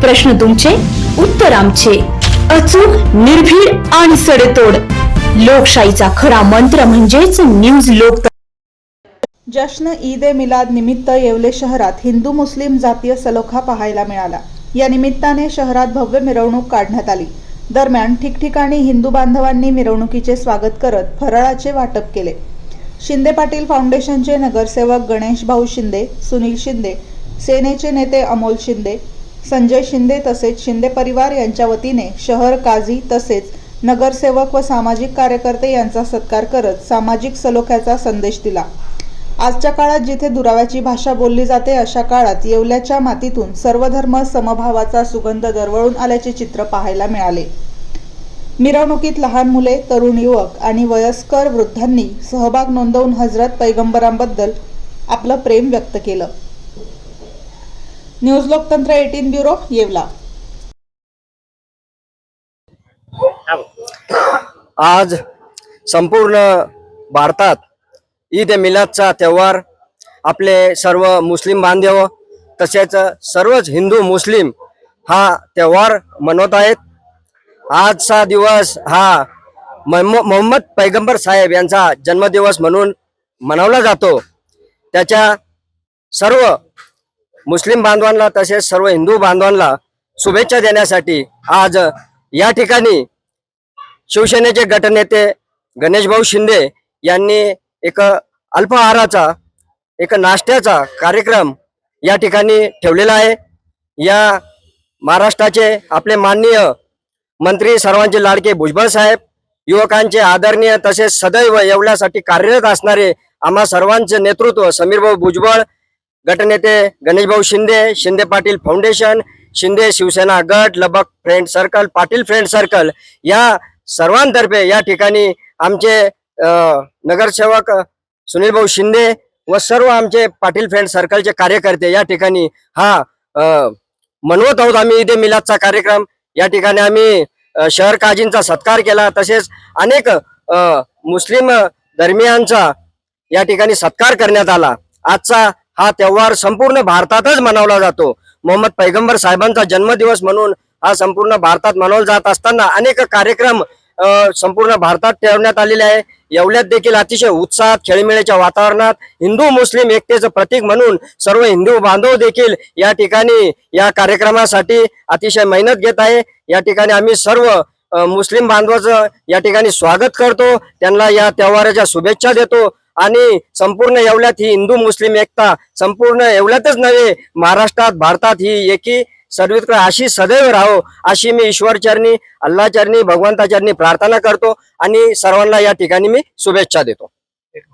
प्रश्न तुमचे, उत्तर आमचे. अचूक, निर्भीड आणि सडेतोड. लोकशाहीचा खरा मंत्र म्हणजेच न्यूज लोक. जश्न ईद ए मिलाद निमित्त येवले शहरात हिंदू मुस्लिम जातीय सलोखा पाहायला मिळाला. या निमित्ताने शहरात भव्य मिरवणूक काढण्यात आली. दरम्यान ठिकठिकाणी हिंदू बांधवांनी मिरवणुकीचे स्वागत करत फराळाचे वाटप केले. शिंदे पाटील फाउंडेशनचे नगरसेवक गणेश भाऊ शिंदे, सुनील शिंदे, सेनेचे नेते अमोल शिंदे, संजय शिंदे तसेच शिंदे परिवार यांच्या वतीने शहर काझी तसेच नगरसेवक व सामाजिक कार्यकर्ते यांचा सत्कार करत सामाजिक सलोख्याचा संदेश दिला. आजच्या काळात जिथे दुराव्याची भाषा बोलली जाते अशा काळात येवल्याच्या मातीतून सर्वधर्म समभावाचा सुगंध दरवळून आल्याचे चित्र पाहायला मिळाले. मिरवणुकीत लहान मुले, तरुण युवक आणि वयस्कर वृद्धांनी सहभाग नोंदवून हजरत पैगंबरांबद्दल आपलं प्रेम व्यक्त केलं. न्यूज लोकतंत्र 18 ब्युरो, येवला. आज संपूर्ण भारतात ईद ए मिलादचा त्योहार आपले सर्व मुस्लिम बांधव तसेच सर्वच हिंदू मुस्लिम हा त्योहार मनवत आहेत. आजचा दिवस हा मोहम्मद पैगंबर साहेब यांचा जन्मदिवस म्हणून मनवला जातो. त्याच्या सर्व मुस्लिम बांधवांना तसेच सर्व हिंदू बांधवांना शुभेच्छा देण्यासाठी आज या ठिकाणी शिवसेनेचे गटनेते गणेश भाऊ शिंदे यांनी एक अल्पाहाराचा एक नाश्त्याचा कार्यक्रम या ठिकाणी ठेवलेला आहे. या महाराष्ट्राचे आपले माननीय मंत्री सर्वांचे लाडके भुजबळ साहेब, युवकांचे आदरणीय तसेच सदैव येवल्यासाठी कार्यरत असणारे आम्हा सर्वांचे नेतृत्व समीर भाऊ भुजबळ, गटनेते गणेश भाऊ शिंदे, शिंदे पाटील फाउंडेशन, शिंदे शिवसेना गट, लबक friend circle, Patil friend circle या सर्वांतर्फे या ठिकाणी आमचे नगरसेवक सुनील भाऊ शिंदे व सर्व आमचे पाटील फ्रेंड सर्कलचे कार्यकर्ते या ठिकाणी हा मनवत आहोत आम्ही ईद ए मिलादचा कार्यक्रम. या ठिकाणी आम्ही शहर काजींचा सत्कार केला तसेच अनेक मुस्लिम धर्मियांचा या ठिकाणी सत्कार करण्यात आला. आजचा हा त्योहार संपूर्ण भारतातच मनवला जातो. मोहम्मद पैगंबर साहेबांचा जन्मदिवस म्हणून हा संपूर्ण भारतात मनवला जात असताना अनेक कार्यक्रम संपूर्ण भारतात ठेवण्यात आलेले आहे. येवल्यात देखील अतिशय उत्साहात खेळीमेळीच्या वातावरणात हिंदू मुस्लिम एकतेचं प्रतीक म्हणून सर्व हिंदू बांधव देखील या ठिकाणी या कार्यक्रमासाठी अतिशय मेहनत घेत आहे. या ठिकाणी आम्ही सर्व मुस्लिम बांधवाचं या ठिकाणी स्वागत करतो, त्यांना या त्योहाराच्या शुभेच्छा देतो आणि संपूर्ण येवल्यात ही हिंदू मुस्लिम एकता संपूर्ण येवल्यातच नव्हे महाराष्ट्रात भारतात ही एकी सर्वित्र अशी सदैव राहो अशी मी ईश्वरचरणी, अल्लाचरणी, भगवंताचरणी प्रार्थना करतो आणि सर्वांना या ठिकाणी मी शुभेच्छा देतो.